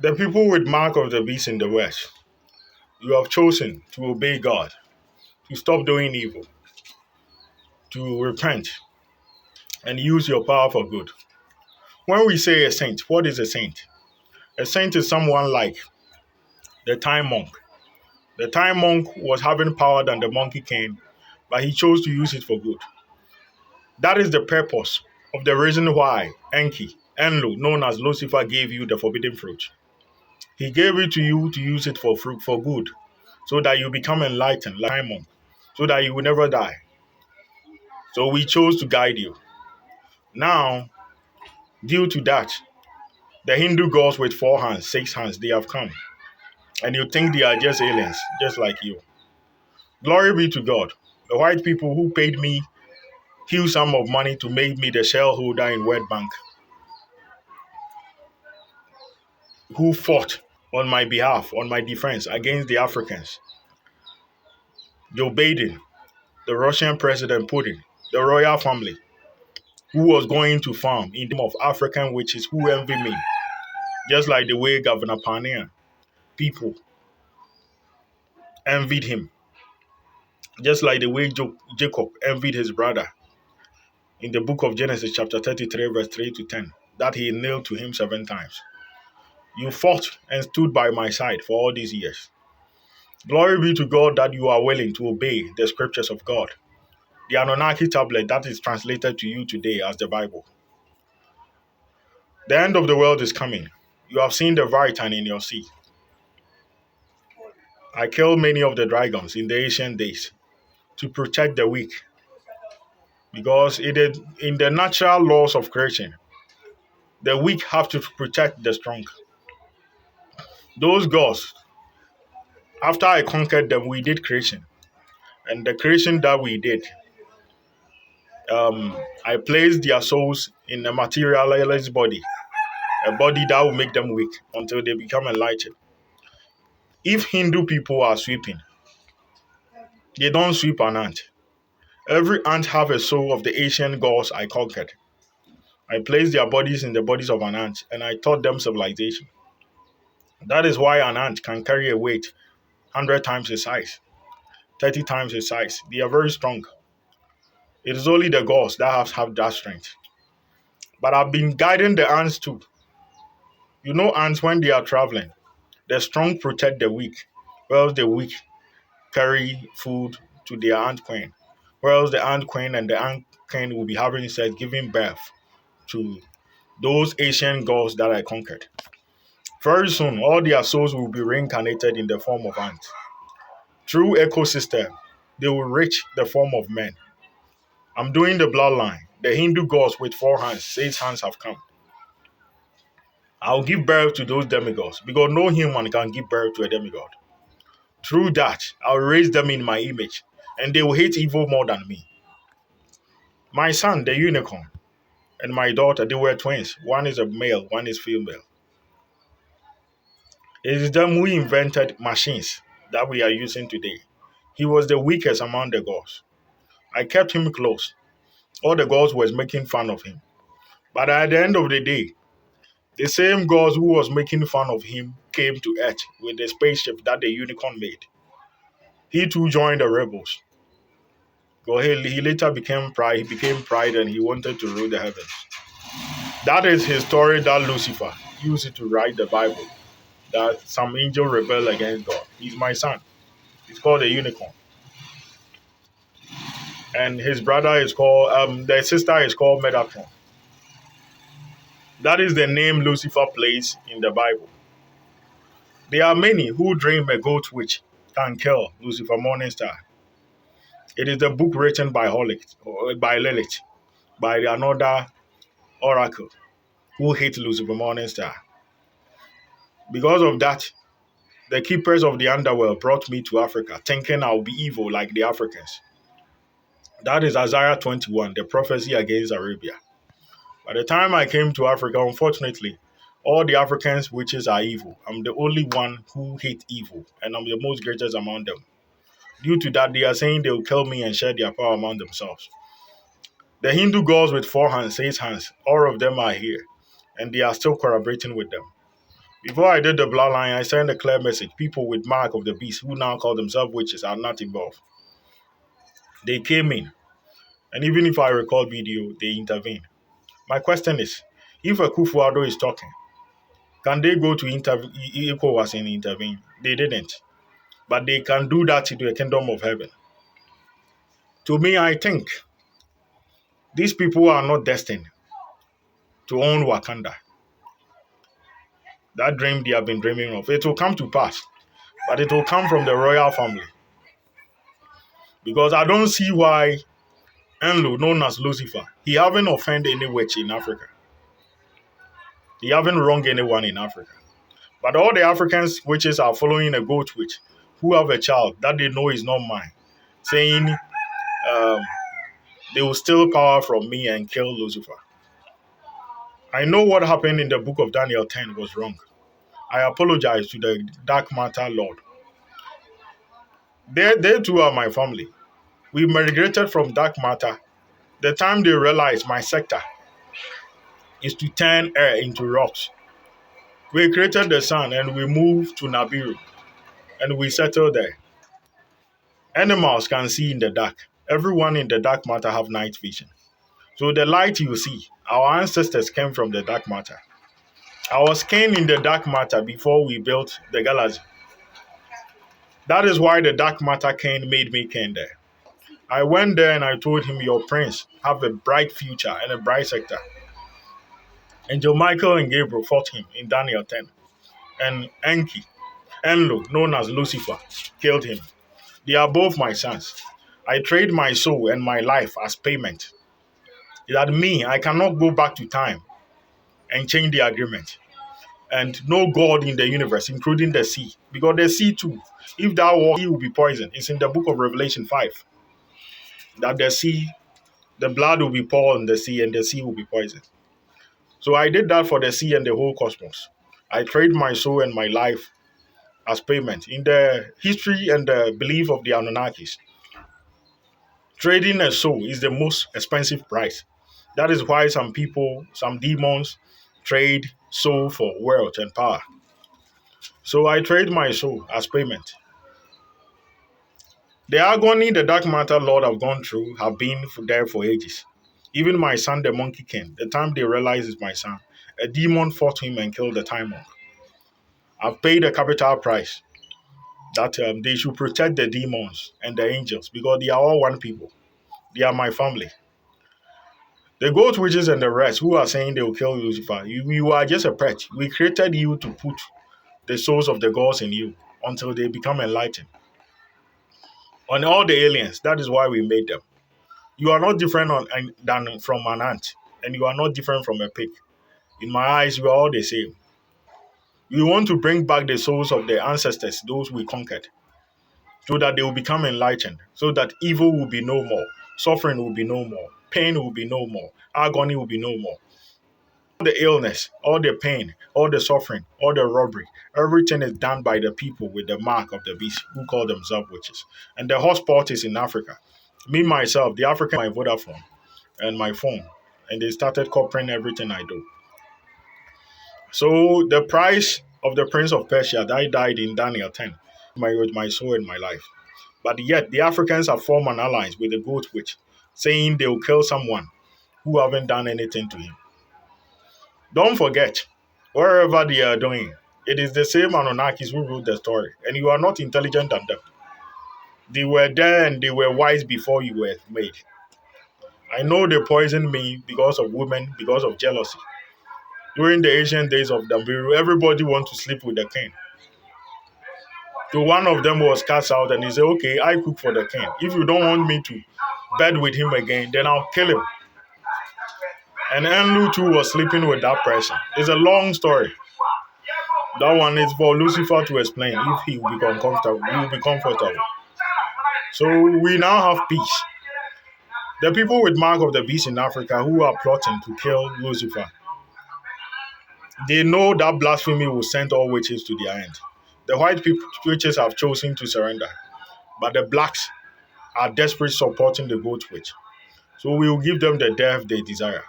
The people with mark of the beast in the west, you have chosen to obey God, to stop doing evil, to repent, and use your power for good. When we say a saint, what is a saint? A saint is someone like the time monk. The time monk was having power than the monkey king, but he chose to use it for good. That is the purpose of the reason why Enlu, known as Lucifer, gave you the forbidden fruit. He gave it to you to use it for fruit for good, so that you become enlightened, like time monk, so that you will never die. So we chose to guide you. Now, due to that, the Hindu gods with 4 hands, 6 hands, they have come. And you think they are just aliens, just like you. Glory be to God. The white people who paid me huge sum of money to make me the shareholder in World Bank, who fought on my behalf, on my defense against the Africans. Joe Biden, the Russian President Putin, the royal family, who was going to farm in the name of African witches who envy me, just like the way Governor Pania people envied him, just like the way Jacob envied his brother in the book of Genesis, chapter 33, verse 3 to 10, that he nailed to him 7 times. You fought and stood by my side for all these years. Glory be to God that you are willing to obey the scriptures of God. The Anunnaki tablet that is translated to you today as the Bible. The end of the world is coming. You have seen the Leviathan in your sea. I killed many of the dragons in the ancient days to protect the weak, because it is in the natural laws of creation, the weak have to protect the strong. Those gods, after I conquered them, we did creation. And the creation that we did, I placed their souls in a materialized body, a body that will make them weak until they become enlightened. If Hindu people are sweeping, they don't sweep an ant. Every ant have a soul of the ancient gods I conquered. I placed their bodies in the bodies of an ant, and I taught them civilization. That is why an ant can carry a weight 100 times his size, 30 times his size. They are very strong. It is only the gods that have that strength. But I've been guiding the ants too. You know, ants, when they are traveling, the strong protect the weak, whereas the weak carry food to their ant queen. Whereas the ant queen and the ant queen will be having sex, giving birth to those ancient gods that I conquered. Very soon, all their souls will be reincarnated in the form of ants. Through ecosystem, they will reach the form of men. I'm doing the bloodline. The Hindu gods with 4 hands, 6 hands have come. I'll give birth to those demigods because no human can give birth to a demigod. Through that, I'll raise them in my image, and they will hate evil more than me. My son, the unicorn, and my daughter, they were twins. One is a male, one is female. It is them who invented machines that we are using today. He was the weakest among the gods. I kept him close. All the gods was making fun of him. But at the end of the day, the same gods who was making fun of him came to Earth with the spaceship that the unicorn made. He too joined the rebels. He later became pride. He became pride and he wanted to rule the heavens. That is his story that Lucifer used it to write the Bible. That some angel rebelled against God. He's my son. He's called the unicorn. And his brother is called, the sister is called Metatron. That is the name Lucifer plays in the Bible. There are many who dream a goat witch can kill Lucifer Morningstar. It is the book written by Lilith, by another oracle who hates Lucifer Morningstar. Because of that, the keepers of the underworld brought me to Africa, thinking I'll be evil like the Africans. That is Isaiah 21, the prophecy against Arabia. By the time I came to Africa, unfortunately, all the Africans witches are evil. I'm the only one who hate evil, and I'm the most greatest among them. Due to that, they are saying they will kill me and share their power among themselves. The Hindu gods with 4 hands, 6 hands, all of them are here, and they are still collaborating with them. Before I did the bloodline, I sent a clear message. People with mark of the beast who now call themselves witches are not involved. They came in, and even if I record video, they intervene. My question is, if a Kufuado is talking, can they go to ECOWAS and intervene? They didn't. But they can do that into the kingdom of heaven. To me, I think these people are not destined to own Wakanda. That dream they have been dreaming of, it will come to pass. But it will come from the royal family. Because I don't see why Enlu, known as Lucifer, he haven't offended any witch in Africa. He haven't wronged anyone in Africa. But all the Africans witches are following a goat witch who have a child that they know is not mine, saying they will steal power from me and kill Lucifer. I know what happened in the book of Daniel 10 was wrong. I apologize to the Dark Matter Lord. They too are my family. We migrated from Dark Matter. The time they realized my sector is to turn air into rocks. We created the sun and we moved to Nabiru and we settled there. Animals can see in the dark. Everyone in the dark matter have night vision. So the light you see, our ancestors came from the dark matter. I was king in the dark matter before we built the galaxy. That is why the dark matter king made me king there. I went there and I told him, your prince have a bright future and a bright sector. Angel Michael and Gabriel fought him in Daniel 10. And Enlo, known as Lucifer, killed him. They are both my sons. I trade my soul and my life as payment. That me, I cannot go back to time and change the agreement. And no God in the universe, including the sea. Because the sea too, if that were, he will be poisoned. It's in the book of Revelation 5. That the sea, the blood will be poured in the sea and the sea will be poisoned. So I did that for the sea and the whole cosmos. I trade my soul and my life as payment. In the history and the belief of the Anunnakis, trading a soul is the most expensive price. That is why some people, some demons, trade soul for wealth and power. So I trade my soul as payment. The agony the dark matter Lord have gone through have been there for ages. Even my son, the Monkey King, the time they realize it's my son, a demon fought him and killed the time monk. I've paid a capital price that they should protect the demons and the angels because they are all one people. They are my family. The goat witches and the rest who are saying they will kill Lucifer, you are just a pet. We created you to put the souls of the gods in you until they become enlightened. On all the aliens, that is why we made them. You are not different than from an ant, and you are not different from a pig. In my eyes, you are all the same. We want to bring back the souls of the ancestors, those we conquered, so that they will become enlightened, so that evil will be no more, suffering will be no more, pain will be no more, agony will be no more. All the illness, all the pain, all the suffering, all the robbery, everything is done by the people with the mark of the beast who call themselves witches. And the hotspot is in Africa. Me, myself, the African, my Vodafone and my phone, and they started copying everything I do. So the price of the Prince of Persia that died in Daniel 10, with my soul and my life. But yet the Africans have formed an alliance with the goat witch, saying they will kill someone who haven't done anything to him. Don't forget, wherever they are doing, it is the same Anunnakis who wrote the story, and you are not intelligent than them. They were there and they were wise before you were made. I know they poisoned me because of women, because of jealousy. During the ancient days of Dambiru, everybody wanted to sleep with the king. So one of them was cast out and he said, okay, I cook for the king. If you don't want me to bed with him again, then I'll kill him. And Enlu too was sleeping with that person. It's a long story. That one is for Lucifer to explain if he will become comfortable. He will be comfortable. So we now have peace. The people with mark of the beast in Africa who are plotting to kill Lucifer, they know that blasphemy will send all witches to their end. The white people witches have chosen to surrender, but the blacks are desperate supporting the goat witch. So we will give them the death they desire.